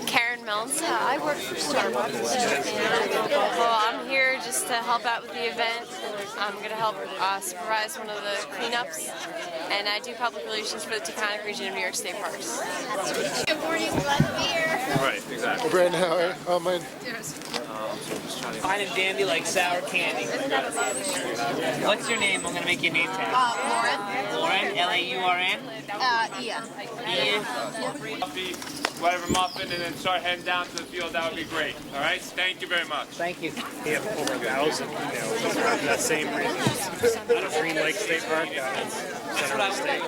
Karen Mills. I work for Starbucks. Well, I'm here just to help out with the event. I'm going to help supervise one of the cleanups, and I do public relations for the Taconic region of New York State Parks. Good morning, glad to be here. Right, exactly. Well, Brandon, how are you? Oh, mine. Fine and dandy like sour candy. What's your name? I'm going to make your name tag. Lauren. Lauren, L-A-U-R-N? Ian. Ian? Coffee, whatever muffin, and then start heading down to the field. That would be great. All right? Thank you very much. Thank you. We have over 1,000 emails for that same reason. Out of Green Lake State Park, center of the state.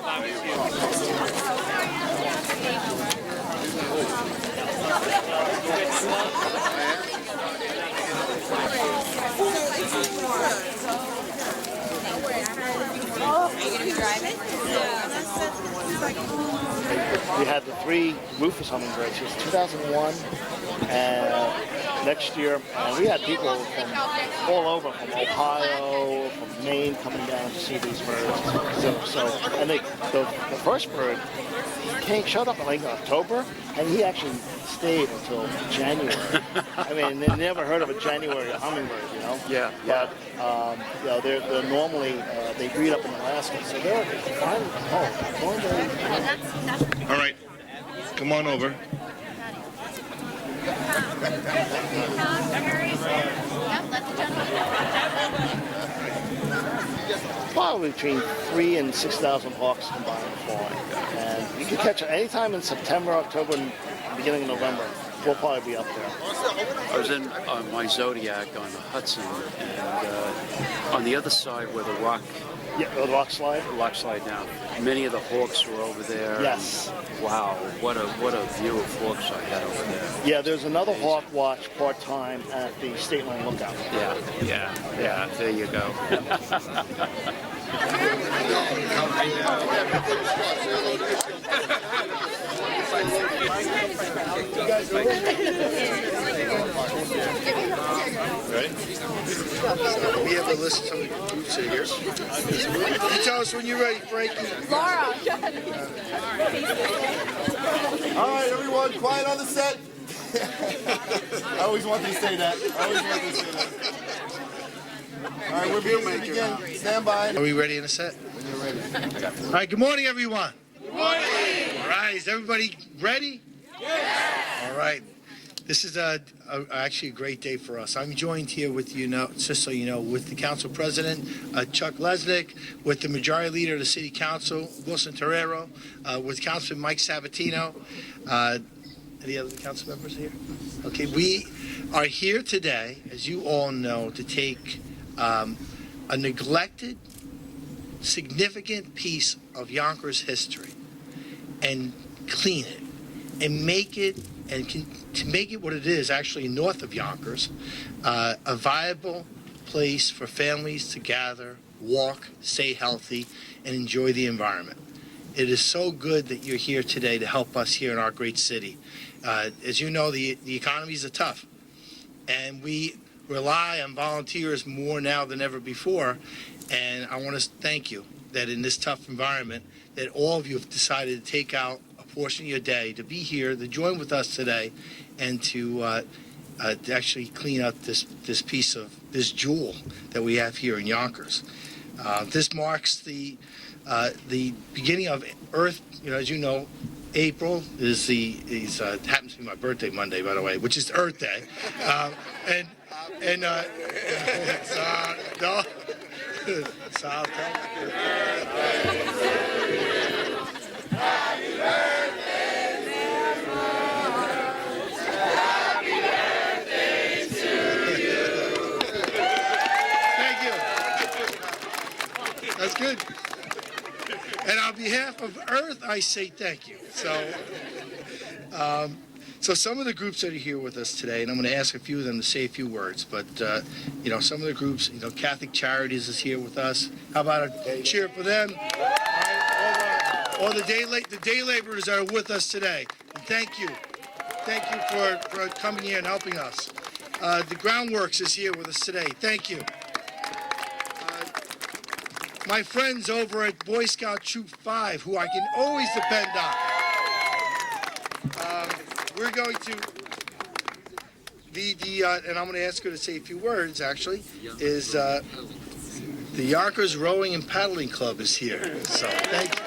We had the 3 Rufus hummingbirds. It was 2001, and next year, we had people from all over, from Ohio, from Maine, coming down to see these birds. And the first bird showed up in like October, and he actually stayed until January. I mean, they never heard of a January hummingbird, you know? Yeah. But you know, they're normally they breed up in Alaska, so they're finally home. All right, come on over. Probably between 3,000 and 6,000 hawks combined flying, and you can catch it anytime in September, October, and beginning of November. We'll probably be up there. I was in my Zodiac on the Hudson, and on the other side where the rock slide now. Many of the hawks were over there. Yes. Wow, what a view of hawks I had over there. Yeah, there's another hawk watch part-time at the State Line Lookout. Yeah. There you go. Ready? We have a list of some of the groups that are here. You tell us when you're ready, Frankie. Laura. All right, everyone, quiet on the set. I always wanted to say that. All right, we're beginning to begin. Stand by. Are we ready in the set? When you're ready. All right, good morning, everyone. Good morning. All right, is everybody ready? Yes. All right. This is actually a great day for us. I'm joined here with just so you know, with the council president, Chuck Lesnick, with the majority leader of the city council, Wilson Torrero, with Councilman Mike Sabatino. Any other council members here? Okay, we are here today, as you all know, to take a neglected, significant piece of Yonkers history and clean it and make it, and to make it what it is actually north of Yonkers, a viable place for families to gather, walk, stay healthy, and enjoy the environment. It is so good that you're here today to help us here in our great city. As you know, the economies are tough, and we rely on volunteers more now than ever before, and I want to thank you that in this tough environment that all of you have decided to take out a portion of your day to be here, to join with us today, and to actually clean up this piece of this jewel that we have here in Yonkers. This marks the beginning of Earth. You know, as you know, April is happens to be my birthday Monday, by the way, which is Earth Day, no. So I'll tell you. Happy birthday, Happy birthday to you. Thank you. That's good. And on behalf of Earth, I say thank you. So some of the groups that are here with us today, and I'm going to ask a few of them to say a few words, but, some of the groups, Catholic Charities is here with us. How about a cheer for them? All the day laborers that are with us today. And thank you. Thank you for coming here and helping us. The Groundworks is here with us today. Thank you. My friends over at Boy Scout Troop 5, who I can always depend on. We're going to, and I'm going to ask her to say a few words, actually, is the Yonkers Rowing and Paddling Club is here. So, thank you.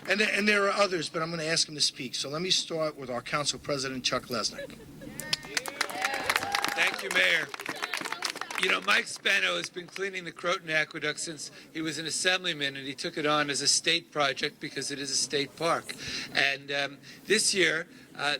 And there are others, but I'm going to ask them to speak. So let me start with our Council President, Chuck Lesnick. Thank you, Mayor. You know, Mike Spano has been cleaning the Croton Aqueduct since he was an assemblyman, and he took it on as a state project because it is a state park. And this year,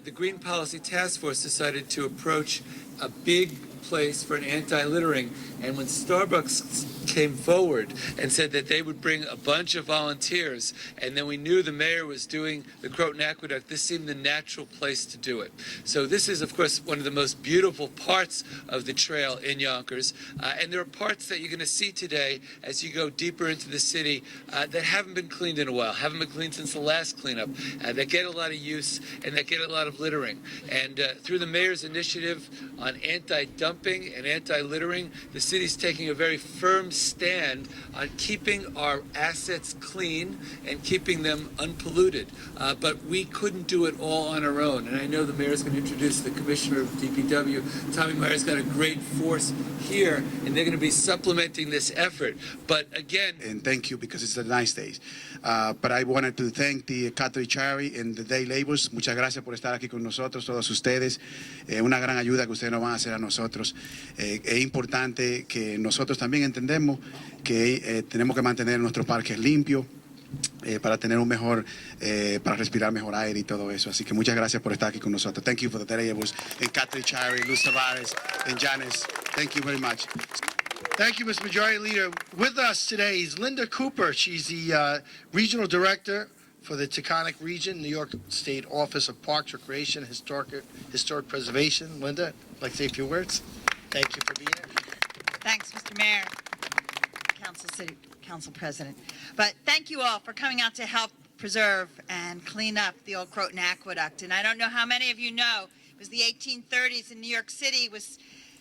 the Green Policy Task Force decided to approach a big place for an anti-littering. And when Starbucks came forward and said that they would bring a bunch of volunteers, and then we knew the mayor was doing the Croton Aqueduct, this seemed the natural place to do it. So this is, of course, one of the most beautiful parts of the trail in Yonkers. And there are parts that you're going to see today as you go deeper into the city that haven't been cleaned in a while, haven't been cleaned since the last cleanup, that get a lot of use and that get a lot of littering. And through the mayor's initiative on anti-dumping and anti-littering, the city's taking a very firm stand on keeping our assets clean and keeping them unpolluted. But we couldn't do it all on our own. And I know the mayor's going to introduce the commissioner of DPW. Tommy Meyer's got a great force here, and they're going to be supplementing this effort. But again... And thank you, because it's a nice day. But I wanted to thank the Catholic Charity and the Day Laborers. Muchas gracias por estar aquí con nosotros, todos ustedes. Una gran ayuda que ustedes nos van a hacer a nosotros. Es importante que nosotros también entendemos que tenemos que mantener nuestros parques limpios para tener un mejor, para respirar mejor aire y todo eso. Así que muchas gracias por estar aquí con nosotros. Thank you for the Day Laborers and Catholic Charity, Luz Tavares and Janice. Thank you very much. Thank you, Mr. Majority Leader. With us today is Linda Cooper. She's the Regional Director for the Taconic Region, New York State Office of Parks, Recreation, Historic Preservation. Linda, I'd like to say a few words. Thank you for being here. Thanks, Mr. Mayor, Council President. But thank you all for coming out to help preserve and clean up the old Croton Aqueduct. And I don't know how many of you know, it was the 1830s in New York City was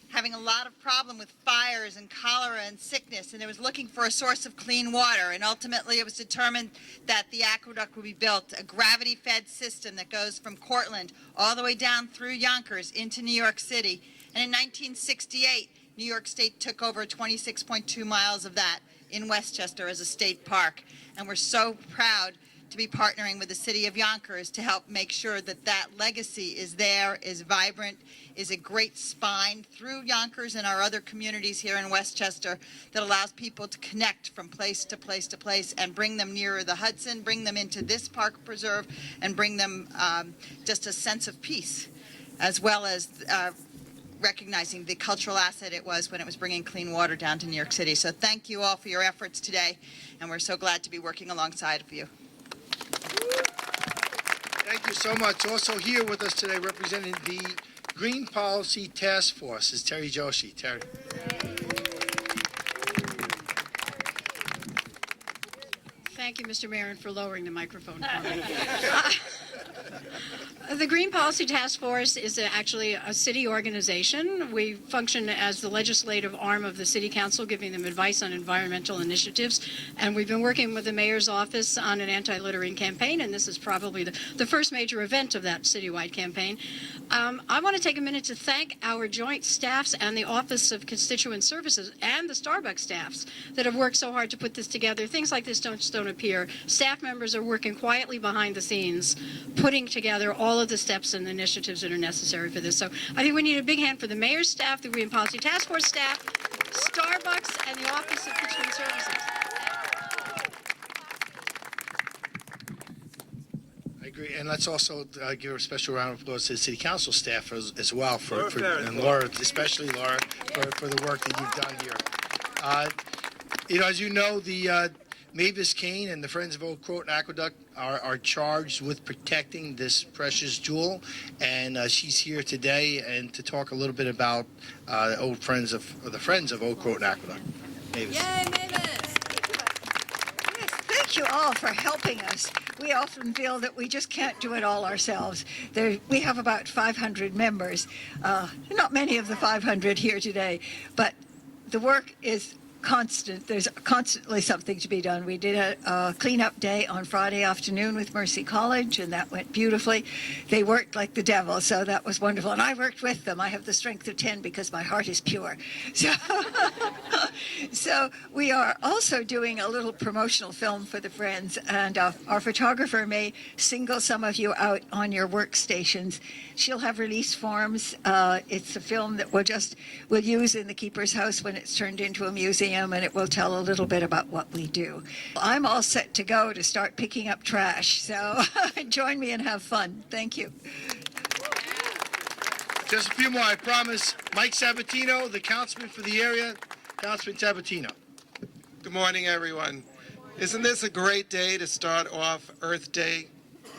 having a lot of problem with fires and cholera and sickness, and it was looking for a source of clean water. And ultimately it was determined that the aqueduct would be built, a gravity-fed system that goes from Cortland all the way down through Yonkers into New York City. And in 1968, New York State took over 26.2 miles of that in Westchester as a state park. And we're so proud to be partnering with the city of Yonkers to help make sure that that legacy is there, is vibrant, is a great spine through Yonkers and our other communities here in Westchester that allows people to connect from place to place to place and bring them nearer the Hudson, bring them into this park preserve, and bring them just a sense of peace, as well as recognizing the cultural asset it was when it was bringing clean water down to New York City. So thank you all for your efforts today, and we're so glad to be working alongside of you. Thank you so much. Also here with us today representing the Green Policy Task Force is Terry Joshi. Terry. Thank you, Mr. Mayor, for lowering the microphone for me. The Green Policy Task Force is actually a city organization. We function as the legislative arm of the City Council, giving them advice on environmental initiatives. And we've been working with the Mayor's office on an anti-littering campaign, and this is probably the first major event of that citywide campaign. I want to take a minute to thank our joint staffs and the Office of Constituent Services and the Starbucks staffs that have worked so hard to put this together. Things like this don't appear. Staff members are working quietly behind the scenes, putting together all of the steps and initiatives that are necessary for this. So I think we need a big hand for the Mayor's staff, the Green Policy Task Force staff, Starbucks, and the Office of Constituent Services. I agree, and let's also give a special round of applause to the City Council staff as well and Laura, especially Laura, for the work that you've done here. As you know, the Mavis Kane and the Friends of Old Croton Aqueduct are charged with protecting this precious jewel, and she's here today and to talk a little bit about the Friends of Old Croton Aqueduct. Mavis. Yay, Mavis! Yes, thank thank you all for helping us. We often feel that we just can't do it all ourselves. We have about 500 members. Not many of the 500 here today, but the work is constant. There's constantly something to be done. We did a cleanup day on Friday afternoon with Mercy College, and that went beautifully. They worked like the devil, so that was wonderful. And I worked with them. I have the strength of 10 because my heart is pure. So we are also doing a little promotional film for the Friends, and our photographer may single some of you out on your workstations. She'll have release forms. It's a film that we'll use in the Keeper's House when it's turned into a museum, and it will tell a little bit about what we do. I'm all set to go to start picking up trash, so join me and have fun. Thank you. Just a few more, I promise. Mike Sabatino, the councilman for the area. Councilman Sabatino. Good morning, everyone. Isn't this a great day to start off Earth Day?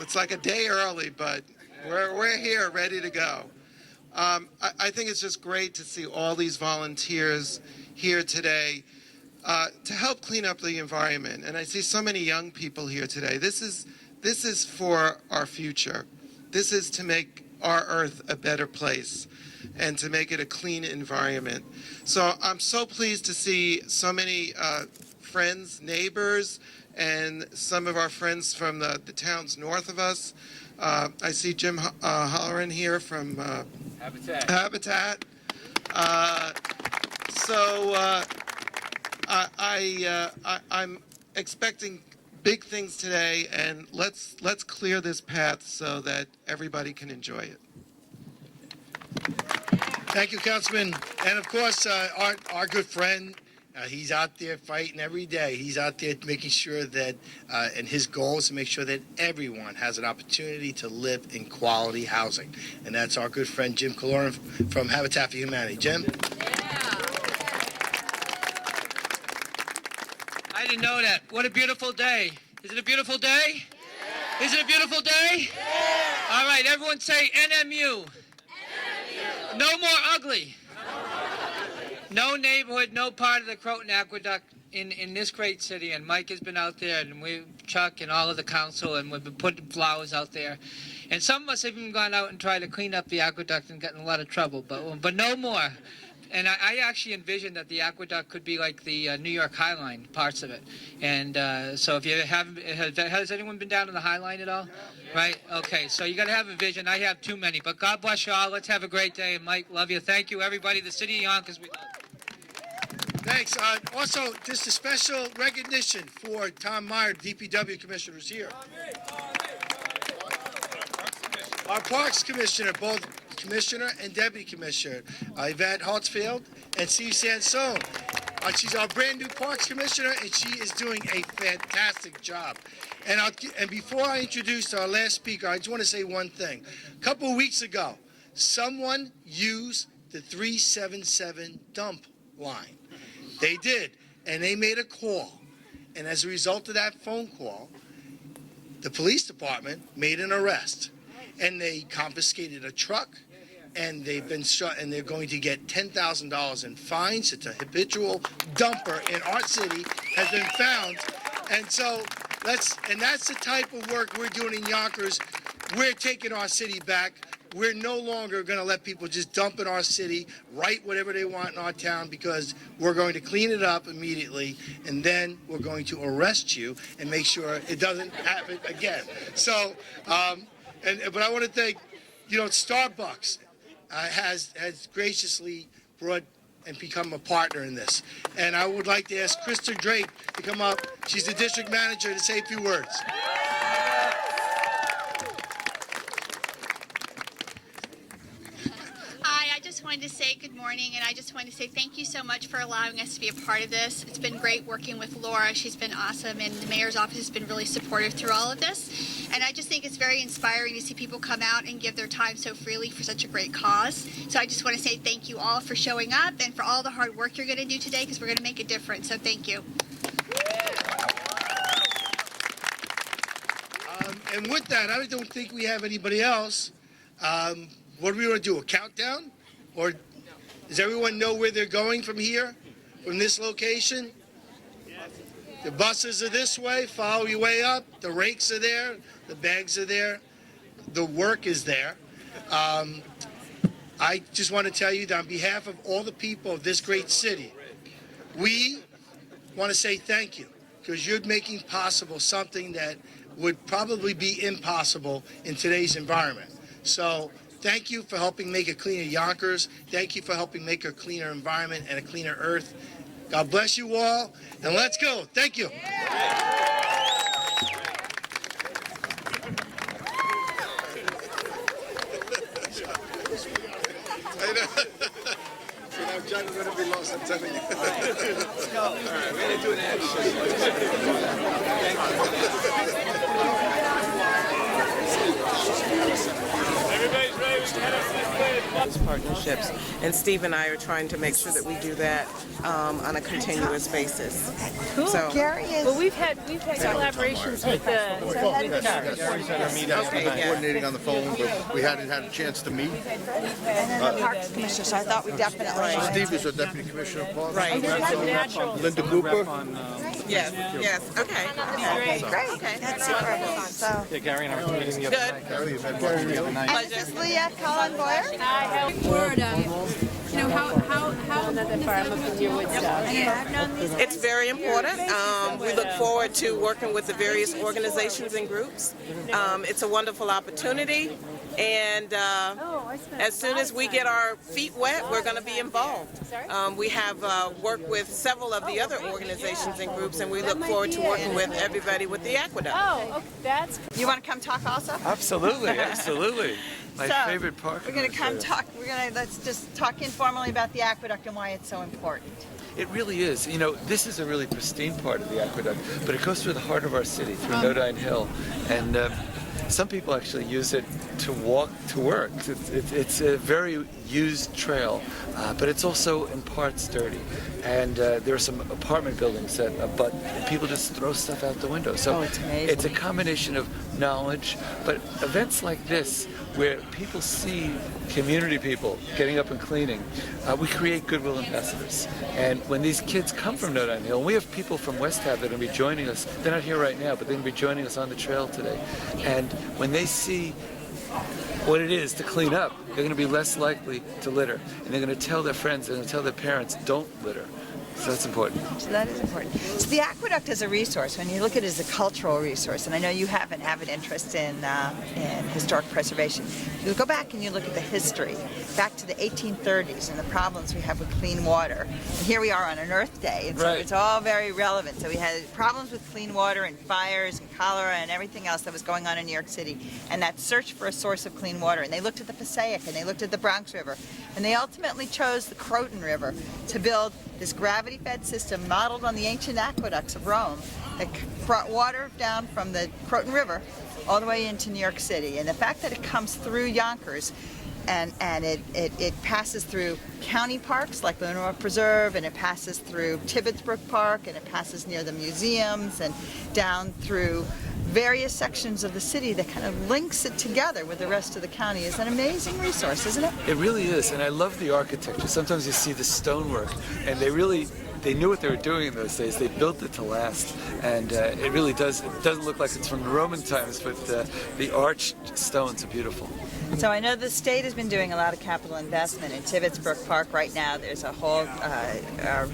It's like a day early, but we're here, ready to go. I think it's just great to see all these volunteers here today to help clean up the environment. And I see so many young people here today. This is for our future. This is to make our Earth a better place and to make it a clean environment. So I'm so pleased to see so many friends, neighbors, and some of our friends from the towns north of us. I see Jim Holleran here from Habitat. I'm expecting big things today, and let's clear this path so that everybody can enjoy it. Thank you, Councilman. And of course, our good friend, he's out there fighting every day. He's out there making sure that, and his goal is to make sure that everyone has an opportunity to live in quality housing. And that's our good friend, Jim Holleran from Habitat for Humanity. Jim? I didn't know that. What a beautiful day. Is it a beautiful day? Yeah. Is it a beautiful day? Yeah. All right, everyone say NMU. NMU. No more ugly. No neighborhood, no part of the Croton Aqueduct in this great city. And Mike has been out there, and Chuck and all of the council, and we've been putting flowers out there. And some of us have even gone out and tried to clean up the aqueduct and gotten in a lot of trouble, but no more. And I actually envisioned that the aqueduct could be like the New York High Line, parts of it. And so if you haven't, has anyone been down to the High Line at all? Right? Okay, so you got to have a vision. I have too many. But God bless you all. Let's have a great day. And Mike, love you. Thank you, everybody. The city of Yonkers, we love you. Thanks. Also, just a special recognition for Tom Meyer, DPW Commissioner, who's here. Our Parks Commissioner, both Commissioner and Deputy Commissioner, Yvette Hartsfield and Steve Sansone. She's our brand new Parks Commissioner, and she is doing a fantastic job. And before I introduce our last speaker, I just want to say one thing. A couple of weeks ago, someone used the 377 dump line. They did, and they made a call. And as a result of that phone call, the police department made an arrest. And they confiscated a truck, and they've been shot, and they're going to get $10,000 in fines. It's a habitual dumper in our city, has been found. And so that's the type of work we're doing in Yonkers. We're taking our city back. We're no longer going to let people just dump in our city, write whatever they want in our town, because we're going to clean it up immediately, and then we're going to arrest you and make sure it doesn't happen again. So, but I want to thank, Starbucks has graciously brought and become a partner in this. And I would like to ask Krista Drake to come up. She's the district manager, to say a few words. Hi, I just wanted to say good morning, and I just wanted to say thank you so much for allowing us to be a part of this. It's been great working with Laura. She's been awesome, and the mayor's office has been really supportive through all of this. And I just think it's very inspiring to see people come out and give their time so freely for such a great cause. So I just want to say thank you all for showing up and for all the hard work you're going to do today, because we're going to make a difference. So thank you. And with that, I don't think we have anybody else. What do we want to do, a countdown? Or does everyone know where they're going from here, from this location? The buses are this way, follow your way up. The rakes are there, the bags are there, the work is there. I just want to tell you that on behalf of all the people of this great city, we want to say thank you, because you're making possible something that would probably be impossible in today's environment. So thank you for helping make a cleaner Yonkers. Thank you for helping make a cleaner environment and a cleaner earth. God bless you all, and let's go. Thank you. John's going to be lost, I'm telling you. Let's go. All right, we're going to do an action. Everybody's ready. We can head up to this place. Partnerships, and Steve and I are trying to make sure that we do that on a continuous basis. Cool. So, Gary is. Well, we've had collaborations with the. Gary's had our meeting coordinating on the phone, but we hadn't had a chance to meet. And then the Parks Commissioner, so I thought we definitely. Steve is a deputy commissioner of parks. Right. Linda Cooper. Yes. Okay. Great. Okay. That's super. So. Yeah, Gary and I were meeting the other night. Gary, you've had one the other night. And this is Leah Colin Boyer. You know how It's very important. We look forward to working with the various organizations and groups. It's a wonderful opportunity, and as soon as we get our feet wet, we're going to be involved. We have worked with several of the other organizations and groups, and we look forward to working with everybody with the aqueduct. Oh, okay, that's. You want to come talk also? Absolutely, absolutely. My favorite park. We're going to come talk. Let's just talk informally about the aqueduct and why it's so important. It really is. You know, this is a really pristine part of the aqueduct, but it goes through the heart of our city, through Nodine Hill, and some people actually use it to walk to work. It's a very used trail, but it's also in parts dirty. And there are some apartment buildings that abut, and people just throw stuff out the window. So it's amazing. It's a combination of knowledge, but events like this, where people see community people getting up and cleaning, we create goodwill ambassadors. And when these kids come from Nodine Hill, and we have people from West Ave that are going to be joining us, they're not here right now, but they're going to be joining us on the trail today. And when they see what it is to clean up, they're going to be less likely to litter. And they're going to tell their friends, they're going to tell their parents, don't litter. So that's important. So that is important. So the aqueduct is a resource. When you look at it as a cultural resource, and I know you have an avid interest in historic preservation, you go back and you look at the history, back to the 1830s and the problems we have with clean water. And here we are on an Earth Day, and so it's all very relevant. So we had problems with clean water and fires and cholera and everything else that was going on in New York City, and that search for a source of clean water. And they looked at the Passaic and they looked at the Bronx River, and they ultimately chose the Croton River to build this gravity-fed system modeled on the ancient aqueducts of Rome that brought water down from the Croton River all the way into New York City. And the fact that it comes through Yonkers and it passes through county parks like Lenore Preserve, and it passes through Tibbetsbrook Park, and it passes near the museums and down through various sections of the city that kind of links it together with the rest of the county is an amazing resource, isn't it? It really is, and I love the architecture. Sometimes you see the stonework, and they knew what they were doing in those days. They built it to last, and it really does. It doesn't look like it's from the Roman times, but the arched stones are beautiful. So I know the state has been doing a lot of capital investment in Tibbetsbrook Park right now. There's a whole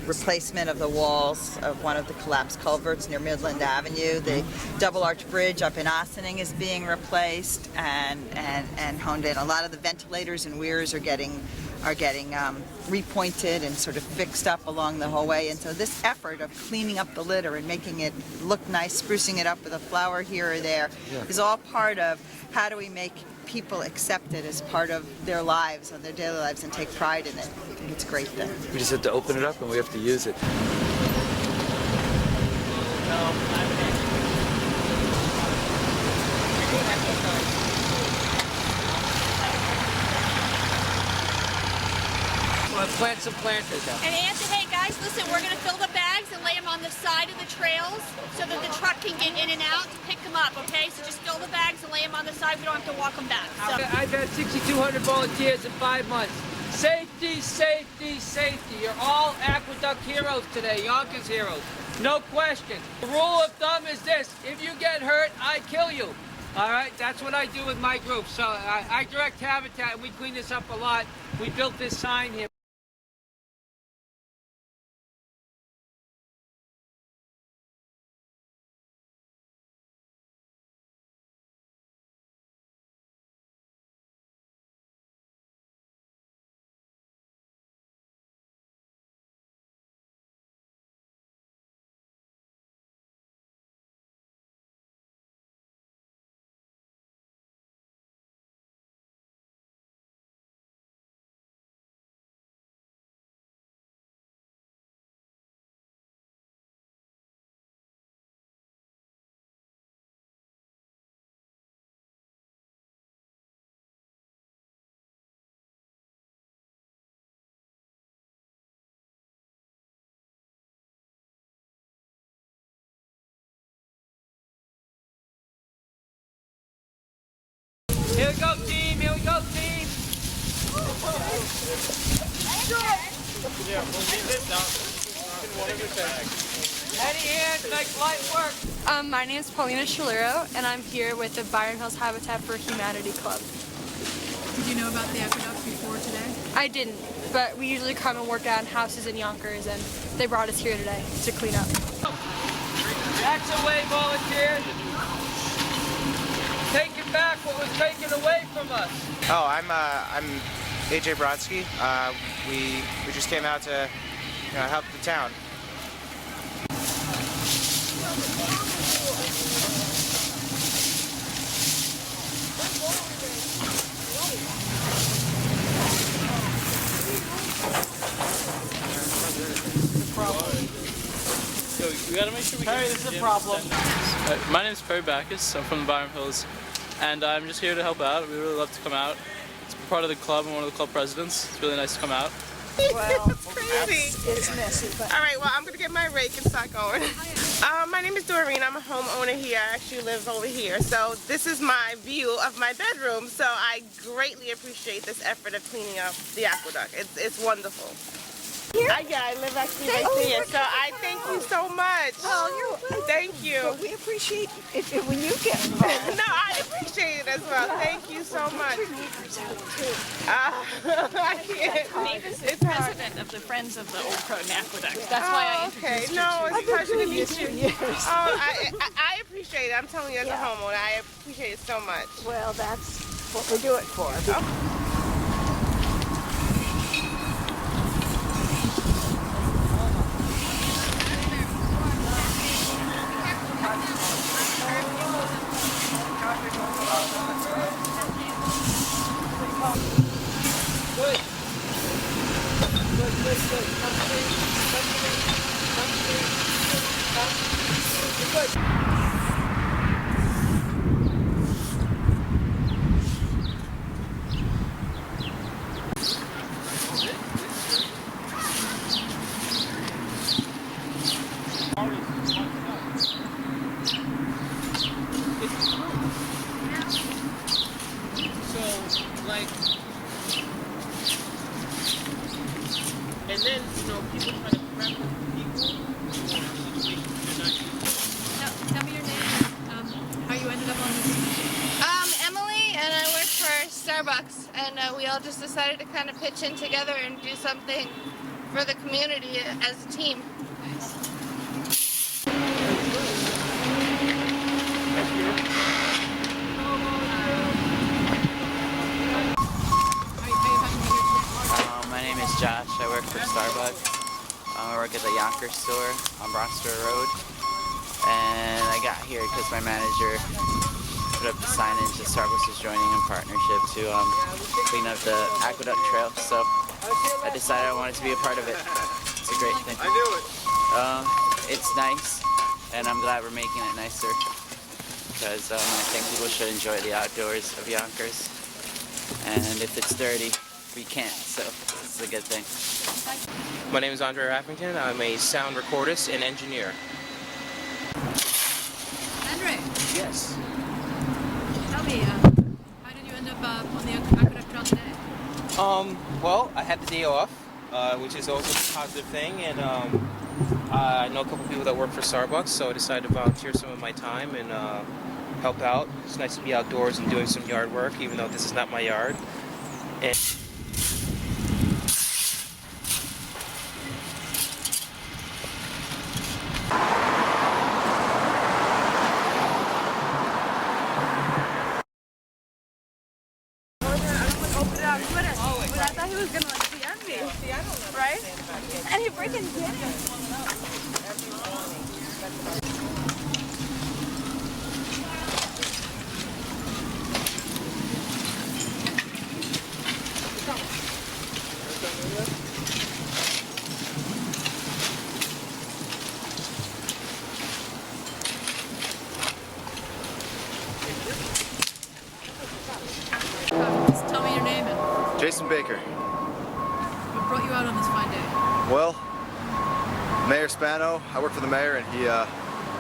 replacement of the walls of one of the collapsed culverts near Midland Avenue. The double arch bridge up in Ossining is being replaced and honed in. A lot of the ventilators and weirs are getting repointed and sort of fixed up along the whole way. And so this effort of cleaning up the litter and making it look nice, sprucing it up with a flower here or there, is all part of how do we make people accept it as part of their lives, of their daily lives, and take pride in it. I think it's a great thing. We just have to open it up and we have to use it. Plant some planters out. And Anthony, hey guys, listen, we're going to fill the bags and lay them on the side of the trails so that the truck can get in and out to pick them up, okay? So just fill the bags and lay them on the side. We don't have to walk them back. So. I've had 6,200 volunteers in 5 months. Safety, safety, safety. You're all aqueduct heroes today, Yonkers heroes. No question. The rule of thumb is this: if you get hurt, I kill you. All right, that's what I do with my group. So I direct Habitat, and we clean this up a lot. We built this sign here. Here we go, team. Here we go, team. Any hands make light work. My name is Paulina Chalero, and I'm here with the Byron Hills Habitat for Humanity Club. Did you know about the aqueduct before today? I didn't, but we usually come and work on houses in Yonkers, and they brought us here today to clean up. That's away, volunteers. Taking back what was taken away from us. Oh, I'm AJ Brodsky. We just came out to help the town. We gotta make sure we Perry, this is a problem. My name is Perry Backus. I'm from the Byron Hills, and I'm just here to help out. We really love to come out. It's part of the club. I'm one of the club presidents. It's really nice to come out. Well, it's crazy. It's messy. But... All right, well, I'm going to get my rake and start going. My name is Doreen. I'm a homeowner here. I actually live over here. So this is my view of my bedroom. So I greatly appreciate this effort of cleaning up the aqueduct. It's wonderful. Yeah, I live actually right there. So I thank you so much. Oh, you're welcome. Thank you. But we appreciate it when you get involved. No, I appreciate it as well. Thank you so much. I can't. It's president of the Friends of the Old Croton Aqueduct. That's why I introduced you. No, it's a pleasure to meet you. Years. I appreciate it. I'm telling you as a homeowner, I appreciate it so much. Well, that's what we do it for. And then, people try to prep people for situations they're not used to. Tell me your name, how you ended up on this. Emily and I work for Starbucks, and we all just decided to kind of pitch in together and do something for the community as a team. My name is Josh. I work for Starbucks. I work at the Yonkers store on Brockster Road. And I got here because my manager put up the signage that Starbucks is joining in partnership to clean up the aqueduct trail. So I decided I wanted to be a part of it. It's a great thing. I knew it. It's nice, and I'm glad we're making it nicer because I think people should enjoy the outdoors of Yonkers. And if it's dirty, we can't, so this is a good thing. My name is Andre Raffington. I'm a sound recordist and engineer. Andre. Yes. Tell me, how did you end up on the aqueduct trail today? Well, I had the day off, which is always a positive thing, and I know a couple people that work for Starbucks, so I decided to volunteer some of my time and help out. It's nice to be outdoors and doing some yard work, even though this is not my yard. And I thought he was gonna like DM me, right? And he freaking did Just tell me your name and Jason Baker. what brought you out on this fine day. Well, Mayor Spano, I work for the mayor, and he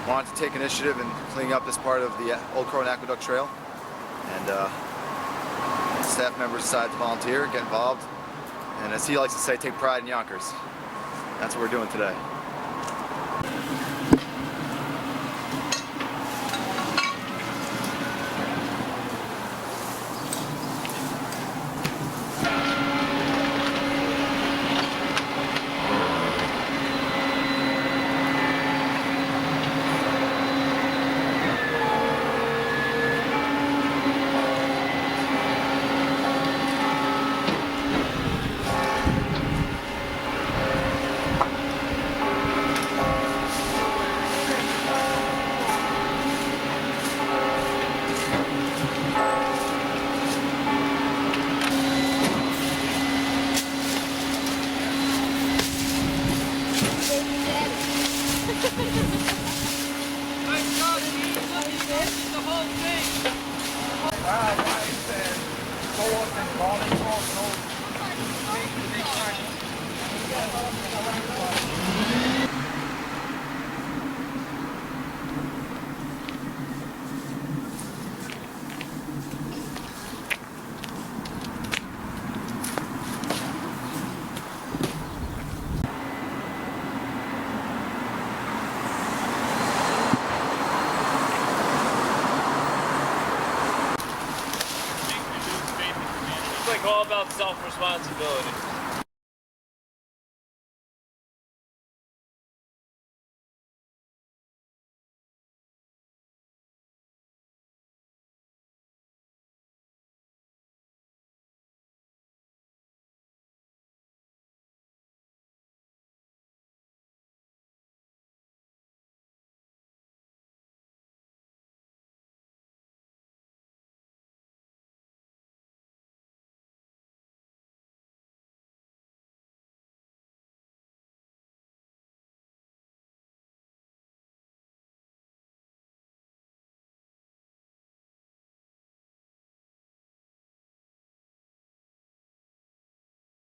wanted to take initiative in cleaning up this part of the Old Crow Aqueduct Trail. And staff members decided to volunteer, get involved, and as he likes to say, take pride in Yonkers. That's what we're doing today. It's like all about self-responsibility.